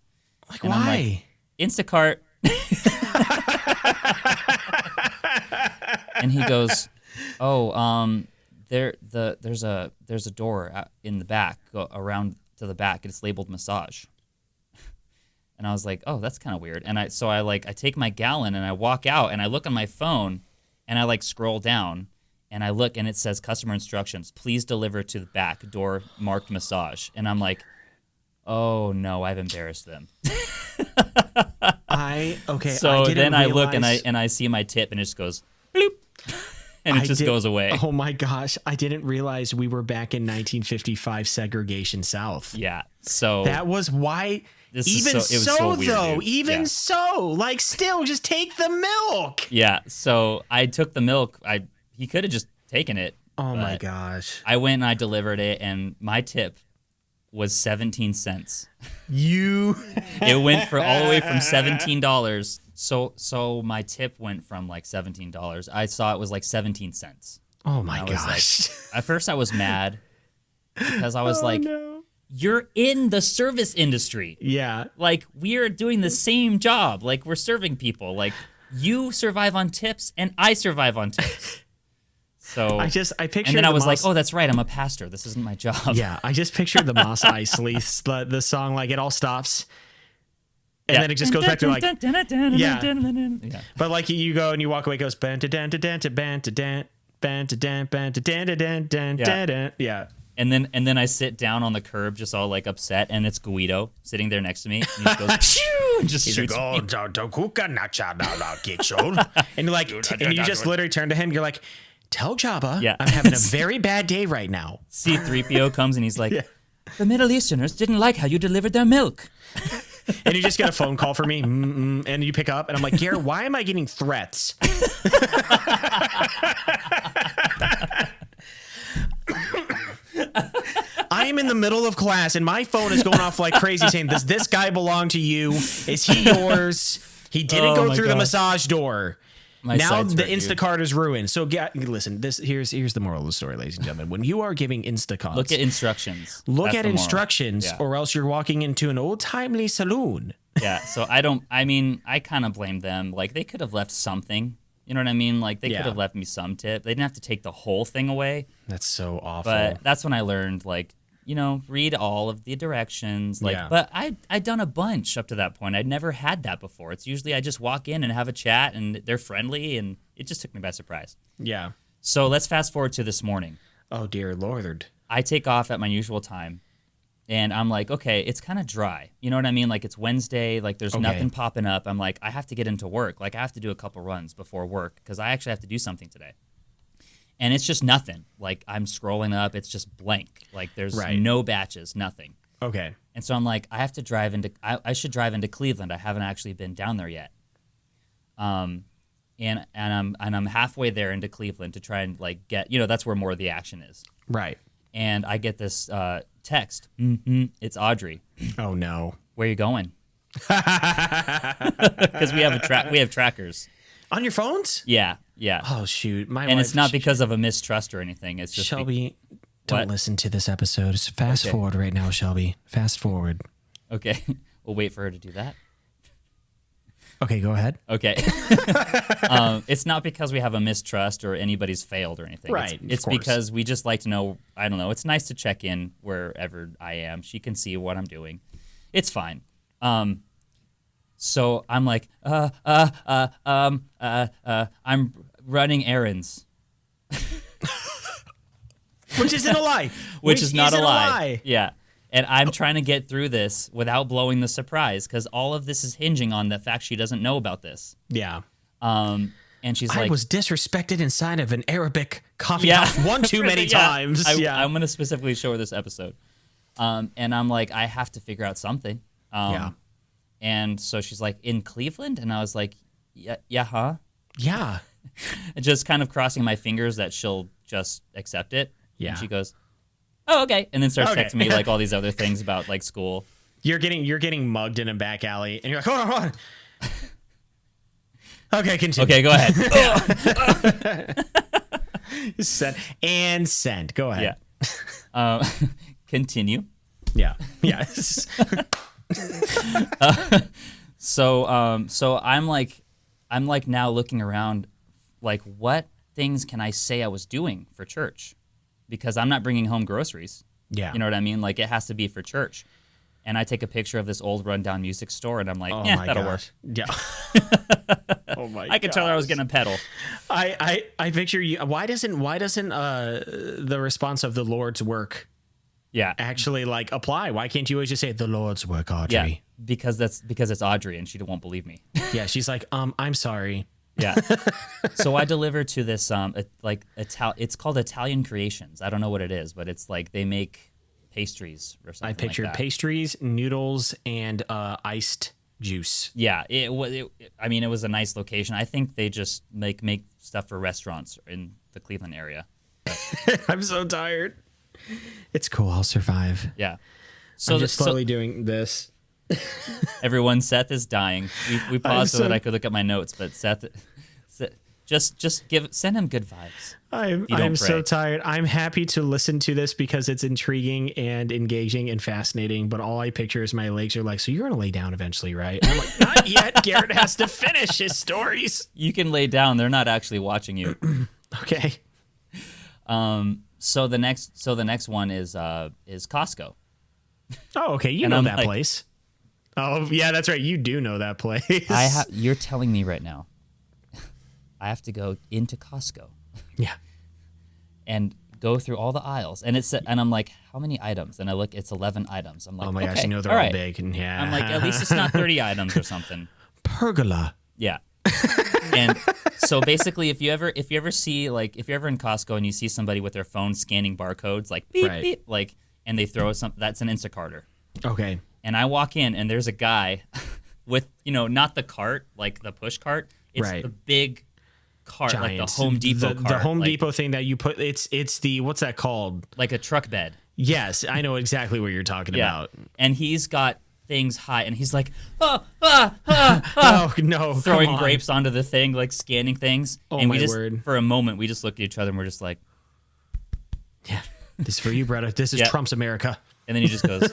Like, and why? I'm like, Instacart. And he goes, "Oh, there's a door in the back, go around to the back, and it's labeled massage." And I was like, "Oh, that's kind of weird." And I take my gallon and I walk out and I look on my phone and I like scroll down and I look and it says customer instructions, please deliver to the back door marked massage. And I'm like, "Oh no, I've embarrassed them." So then I look and I see my tip and it just goes bloop. And it just goes away. Oh my gosh. I didn't realize we were back in 1955 segregation South. Yeah. So that was why. Even so, like, still just take the milk. Yeah. So I took the milk. He could have just taken it. Oh my gosh. I went and I delivered it, and my tip was 17 cents. It went for all the way from $17. So my tip went from like $17. I saw it was like 17 cents. Oh my gosh. Like, at first I was mad because I was no. You're in the service industry. Yeah. Like, we're doing the same job. Like, we're serving people. Like, you survive on tips and I survive on tips. So I pictured, and then I was like, oh, that's right, I'm a pastor. This isn't my job. Yeah, I just pictured the Mos Eisley, the song, like it all stops. And then it just goes back to like, yeah. But like you go and you walk away, it goes ban to dan to dan to ban to dan ban to dan ban to dan to dan dan dan. Yeah. And then I sit down on the curb, just all like upset, and it's Guido sitting there next to me, and he just goes, Phew! And just shoots me. And you're like, and you just literally turn to him, you're like, tell Jabba, I'm having a very bad day right now. C-3PO comes and he's like, the Middle Easterners didn't like how you delivered their milk. And you just get a phone call for me, and you pick up, and I'm like, Garrett, why am I getting threats? I am in the middle of class, and my phone is going off like crazy saying, does this guy belong to you? Is he yours? He didn't go through the massage door. Now the Instacart is ruined. So listen, here's the moral of the story, ladies and gentlemen. When you are giving Instacarts, look at instructions. Or else you're walking into an old-timely saloon. Yeah, so I kind of blame them. Like, they could have left something. You know what I mean? Like, they could have left me some tip. They didn't have to take the whole thing away. That's so awful. But that's when I learned, like, read all of the directions. Like, but I'd done a bunch up to that point. I'd never had that before. It's usually I just walk in and have a chat, and they're friendly, and it just took me by surprise. Yeah. So let's fast forward to this morning. Oh, dear Lord. I take off at my usual time, and I'm like, okay, it's kind of dry. You know what I mean? Like, it's Wednesday. Like, there's nothing popping up. I'm like, I have to get into work. Like, I have to do a couple runs before work because I actually have to do something today. And it's just nothing. Like, I'm scrolling up. It's just blank. Like, there's no batches, nothing. Okay. And so I'm like, I have to drive into. I should drive into Cleveland. I haven't actually been down there yet. And I'm halfway there into Cleveland to try and like get. That's where more of the action is. Right. And I get this text. It's Audrey. Oh no. Where are you going? Because we have trackers on your phones. Yeah. Oh shoot, and it's not because of a mistrust or anything. It's just Shelby. Don't listen to this episode. Just fast forward right now, Shelby. Fast forward. Okay, we'll wait for her to do that. Okay, go ahead. Okay. It's not because we have a mistrust or anybody's failed or anything. Right. It's because we just like to know. I don't know. It's nice to check in wherever I am. She can see what I'm doing. It's fine. So I'm like, I'm running errands. Which isn't a lie. Which is not a lie. Yeah. And I'm trying to get through this without blowing the surprise because all of this is hinging on the fact she doesn't know about this. Yeah. And she's like, I was disrespected inside of an Arabic coffee house one too many times. I'm going to specifically show her this episode. And I'm like, I have to figure out something. And so she's like, in Cleveland? And I was like, yeah, huh? Yeah. Just kind of crossing my fingers that she'll just accept it. Yeah. And she goes, oh, okay. And then starts Okay. texting me like all these other things about like school. You're getting mugged in a back alley, and you're like, hold on. Okay, continue. Okay, go ahead. Send and send. Go ahead. Yeah. Continue. Yeah. Yeah. So I'm like now looking around, like what things can I say I was doing for church, because I'm not bringing home groceries. Yeah. You know what I mean? Like it has to be for church. And I take a picture of this old rundown music store, and I'm like, Oh yeah, my that'll gosh. work. Yeah. Oh my. I could tell her I was getting a pedal. I picture you. Why doesn't the response of the Lord's work Yeah. actually like apply? Why can't you always just say the Lord's work, Audrey? Yeah. Because it's Audrey, and she won't believe me. Yeah. She's like, I'm sorry. Yeah. So I delivered to this it's called Italian Creations. I don't know what it is, but it's like they make pastries or something. I pictured like that. pastries, noodles, and iced juice. Yeah, it was a nice location. I think they just make stuff for restaurants in the Cleveland area. I'm so tired. It's cool. I'll survive. Yeah. So I'm just slowly doing this. everyone, Seth is dying. We paused so that I could look at my notes, but Seth just send him good vibes. I'm so tired. I'm happy to listen to this because it's intriguing and engaging and fascinating, but all I picture is my legs are like, so you're going to lay down eventually, right? And I'm like, not yet. Garrett has to finish his stories. You can lay down. They're not actually watching you. Okay. So the next one is Costco. Oh, okay. You And know I'm that like- place. Oh, yeah, that's right. You do know that place. You're telling me right now. I have to go into Costco Yeah. and go through all the aisles, and I'm like, how many items? And I look, it's 11 items. I'm like, Oh my gosh, okay, you know they're all right. big, and yeah. I'm like, at least it's not 30 items or something. Pergola. Yeah. And so basically, if you're ever in Costco and you see somebody with their phone scanning barcodes, like beep Right. beep, like, and they throw that's an Instacarter. Okay. And I walk in, and there's a guy with, not the cart, like the push cart. It's Right. the big cart, Giant. like the Home Depot The cart. Home like, Depot thing that you put, it's the, what's that called? like a truck bed. Yes, I know exactly what you're talking about. And he's got things high, and he's like, Oh, no. throwing come on. grapes onto the thing, like scanning things. Oh, and my we just, word. for a moment, we just looked at each other, and we're just like, Yeah. This is for you, Bretta. This is Yeah. Trump's America. and then he just goes,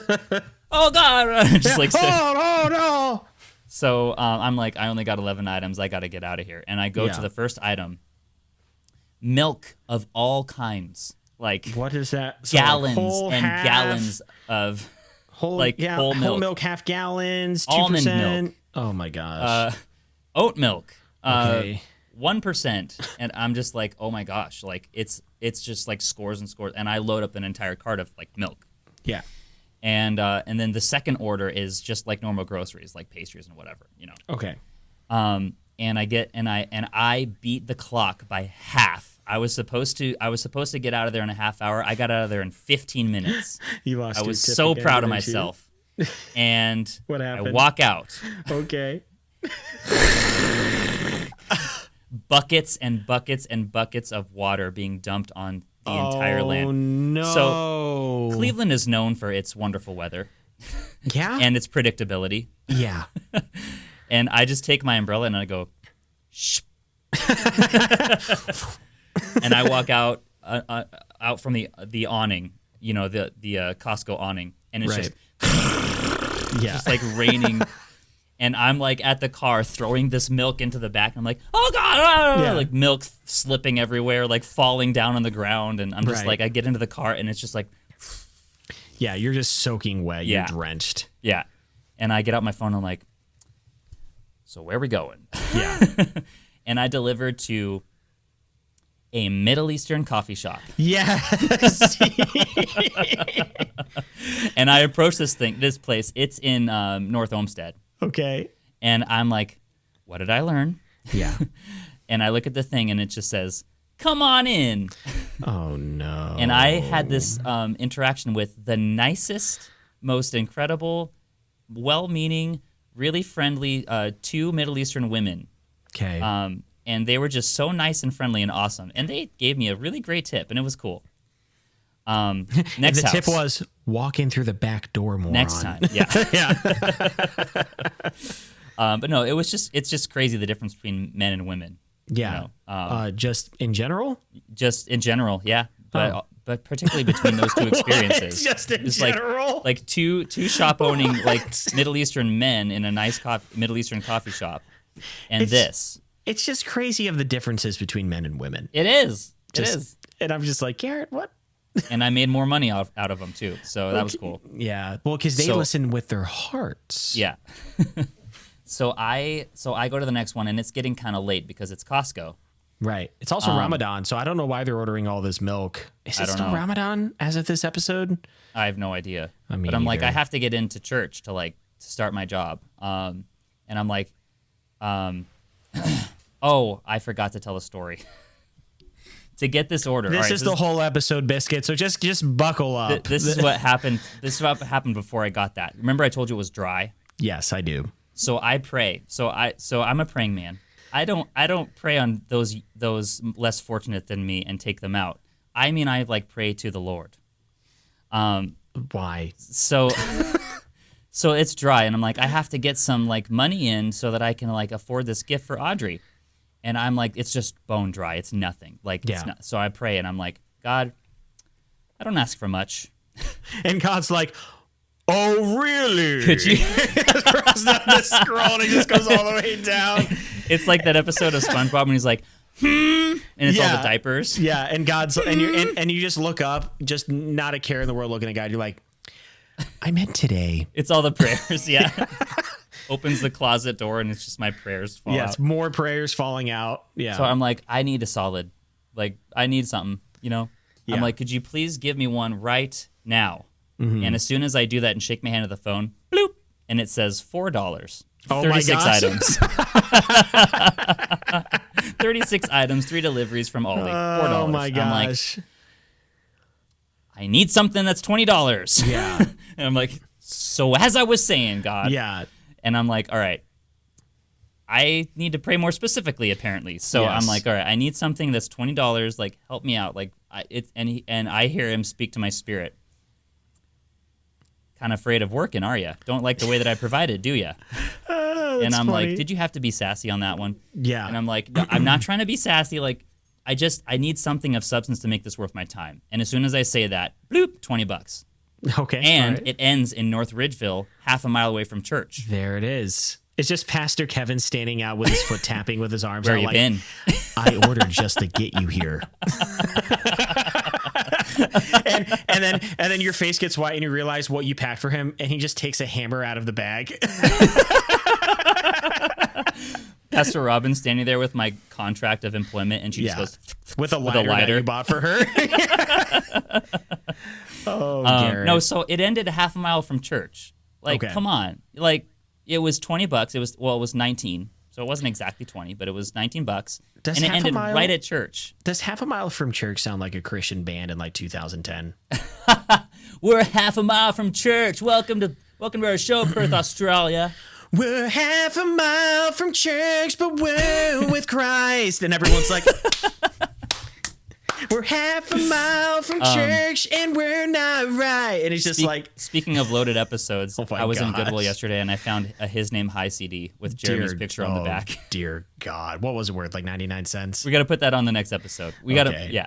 oh, God. Just like, Oh, no. So I'm like, I only got 11 items. I got to get out of here. And I go Yeah. to the first item. Milk of all kinds. Like What is that? So, like, gallons whole and half, gallons of whole, like, yeah, whole milk. half gallons, 2%. Almond milk. Oh my gosh. Oat milk. Okay. 1%. And I'm just like, oh my gosh. Like it's just like scores and scores. And I load up an entire cart of like milk. Yeah. And then the second order is just like normal groceries, like pastries and whatever, Okay. And I beat the clock by half. I was supposed to get out of there in a half hour. I got out of there in 15 minutes. You lost I your was tip so again, proud of didn't you? myself. And What I happened? walk out. Okay. Buckets and buckets and buckets of water being dumped on the entire Oh land. no. So Cleveland is known for its wonderful weather Yeah. and its predictability. Yeah. And I just take my umbrella and I go, shh. And I walk out from the awning, the Costco awning, and it's Right. Yeah. just like raining. And I'm like at the car throwing this milk into the back. And I'm like, oh God, ah! Yeah. Like milk slipping everywhere, like falling down on the ground. And I'm just Right. like, I get into the car and it's just like, Yeah, you're just soaking wet. Yeah. You're drenched. yeah. And I get out my phone and I'm like, so where are we going? Yeah. And I delivered to a Middle Eastern coffee shop. Yes. And I approached this place. It's in North Olmsted. Okay. And I'm like, what did I learn? Yeah. And I look at the thing and it just says, come on in. Oh no. And I had this interaction with the nicest, most incredible, well-meaning, really friendly 2 Middle Eastern women. Okay. And they were just so nice and friendly and awesome. And they gave me a really great tip, and it was cool. Next, the tip was walk in through the back door, moron. Next time, yeah, yeah. But no, it's just crazy the difference between men and women. Yeah, just in general. Just in general, yeah. But particularly between those two experiences, just in general, like two shop owning like Middle Eastern men in a nice Middle Eastern coffee shop, and it's just crazy of the differences between men and women. It is. It is. And I'm just like, Garrett, what? And I made more money out of them too, so that was cool. Yeah, well, because they listen with their hearts. Yeah. So I go to the next one, and it's getting kind of late because it's Costco. Right. It's also Ramadan, so I don't know why they're ordering all this milk. Is it still Ramadan as of this episode? I have no idea. But I'm like, I have to get into church to start my job. And I'm like, oh, I forgot to tell a story. To get this order. This is the whole episode, Biscuit, so just buckle up. This is what happened. This is what happened before I got that. Remember I told you it was dry? Yes, I do. So I pray. So I'm a praying man. I don't pray on those less fortunate than me and take them out. I mean, I pray to the Lord. Why? So it's dry, and I'm like, I have to get some money in so that I can afford this gift for Audrey. And I'm like, it's just bone dry. It's nothing. It's not. So I pray, and I'm like, God, I don't ask for much. And God's like, oh, really? Could you? Across the scroll, and it just goes all the way down. It's like that episode of SpongeBob when he's like, and it's all the diapers. Yeah, and God's and you just look up, just not a care in the world, looking at God. You're like, I meant today. It's all the prayers. Yeah. Opens the closet door, and it's just my prayers fall out. Yes, more prayers falling out. Yeah. So I'm like, I need a solid. I need something. Yeah. I'm like, could you please give me one right now? Mm-hmm. And as soon as I do that and shake my hand at the phone, bloop, and it says $4. Oh 36 my gosh. items. 36 items, 3 deliveries from Aldi. $4. Oh my gosh. I'm like, I need something that's $20. Yeah. And I'm like, so as I was saying, God. Yeah. And I'm like, all right, I need to pray more specifically, apparently. So Yes. I'm like, all right, I need something that's $20. Help me out. And I hear him speak to my spirit. Kind of afraid of working, are you? Don't like the way that I provided, do you? And I'm funny. like, did you have to be sassy on that one? Yeah. And I'm like, no, I'm not trying to be sassy. I need something of substance to make this worth my time. And as soon as I say that, bloop, $20. Okay. And right. it ends in North Ridgeville, half a mile away from church. There it is. It's just Pastor Kevin standing out with his foot tapping with his arms Where out you been? I ordered just to get you here. and then your face gets white and you realize what you packed for him, and he just takes a hammer out of the bag. Pastor Robin standing there with my contract of employment, and she just goes with a lighter that you bought for her. Oh, Garrett. No, so it ended a half a mile from church. Come on. It was $20. It was 19. So it wasn't exactly 20, but it was $19. And it ended right at church. Does half a mile from church sound like a Christian band in 2010? We're half a mile from church. Welcome to our show, Perth, Australia. We're half a mile from church, but we're with Christ. And everyone's like, we're half a mile from church, and we're not right. And it's just Speaking of loaded episodes, I was in gosh. Goodwill yesterday, and I found a His Name High CD with Jeremy's picture on the back. Dear God. What was it worth? 99 cents? We got to put that on the next episode. Yeah.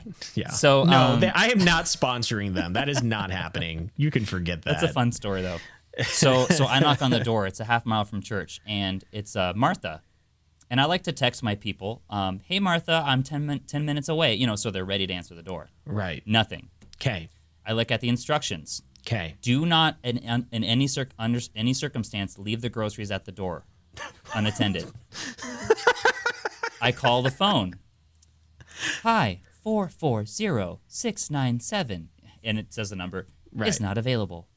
So no, I am not sponsoring them. That is not happening. You can forget that. That's a fun story, though. So I knock on the door. It's a half mile from church, and it's Martha. And I like to text my people, hey, Martha, I'm 10 minutes away, so they're ready to answer the door. Right. Nothing. Okay. I look at the instructions. Okay. Do not, in any circumstance, leave the groceries at the door unattended. I call the phone. Hi, 440-697. And it says the number is not available.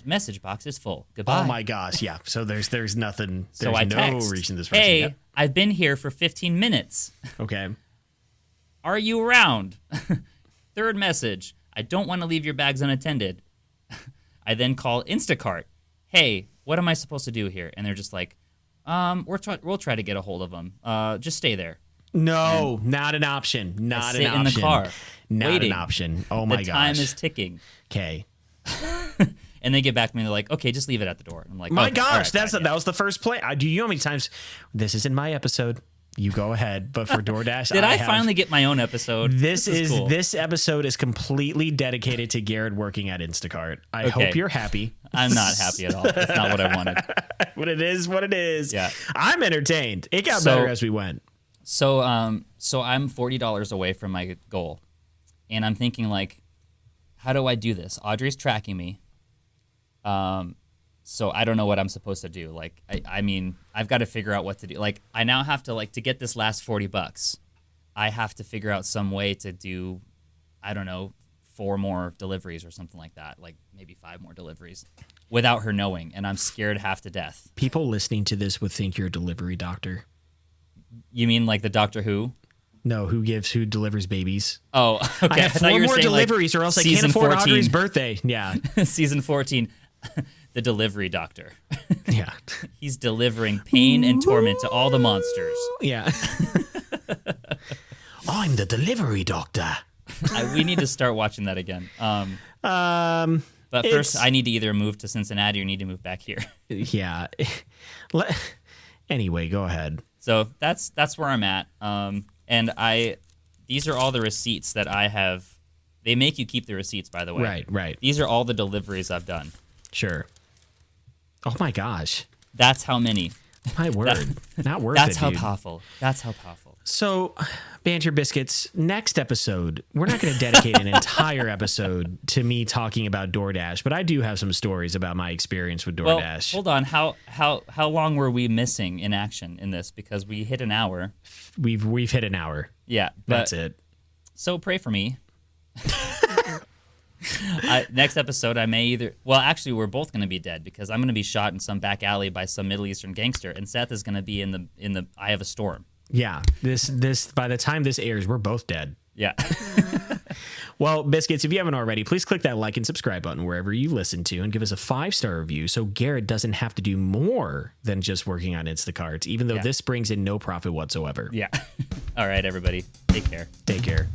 Message box is full. Goodbye. Oh my gosh, yeah. So there's nothing. So I text, reaching this person. Hey, Yep. I've been here for 15 minutes. Okay. Are you around? Third message. I don't want to leave your bags unattended. I then call Instacart. Hey, what am I supposed to do here? And they're just like, we'll try to get a hold of them. Just stay there. No, not an option. Not sit an option. in the car, Not waiting. an option. Oh my gosh. The time is ticking. Okay. And they get back to me and they're like, okay, just leave it at the door. And I'm like, My okay, gosh, all right, fine, that was the first play. Do you know how many times this isn't my episode? You go ahead, but for DoorDash, Did I finally get my own episode? This is cool. This episode is completely dedicated to Garrett working at Instacart. I hope you're happy. I'm not happy at all. That's not what I wanted. What it is. Yeah. I'm entertained. It got better as we went. So I'm $40 away from my goal, and I'm thinking like, how do I do this? Audrey's tracking me. So I don't know what I'm supposed to do. Like, I mean, I've got to figure out what to do. Like, I now have to, like, to get this last $40, I have to figure out some way to do, I don't know, 4 more deliveries or something like that. Like maybe 5 more deliveries without her knowing. And I'm scared half to death. People listening to this would think you're a delivery doctor. You mean like the Doctor Who? No, who delivers babies? Oh, okay. I have 4 more deliveries, or else I can't afford Audrey's birthday. Yeah. Season 14, the delivery doctor. Yeah. He's delivering pain and torment to all the monsters. Yeah. I'm the delivery doctor. We need to start watching that again. But first, I need to either move to Cincinnati or need to move back here. Yeah. Anyway, go ahead. So that's where I'm at. And these are all the receipts that I have. They make you keep the receipts, by the way. Right. These are all the deliveries I've done. Sure. Oh my gosh. That's how many. My word. Not worth That's it, how dude. powerful. That's how powerful. So, Banter Biscuits, next episode, we're not going to dedicate an entire episode to me talking about DoorDash, but I do have some stories about my experience with DoorDash. Well, hold on. How long were we missing in action in this? Because we hit an hour. We've hit an hour. Yeah. That's it. So pray for me. Next episode, I may either... Well, actually, we're both going to be dead because I'm going to be shot in some back alley by some Middle Eastern gangster, and Seth is going to be in the eye of a storm. Yeah. This by the time this airs, we're both dead. Yeah. Well, Biscuits, if you haven't already, please click that like and subscribe button wherever you listen to and give us a 5-star review so Garrett doesn't have to do more than just working on Instacart, even though this brings in no profit whatsoever. Yeah. All right, everybody. Take care. Take care.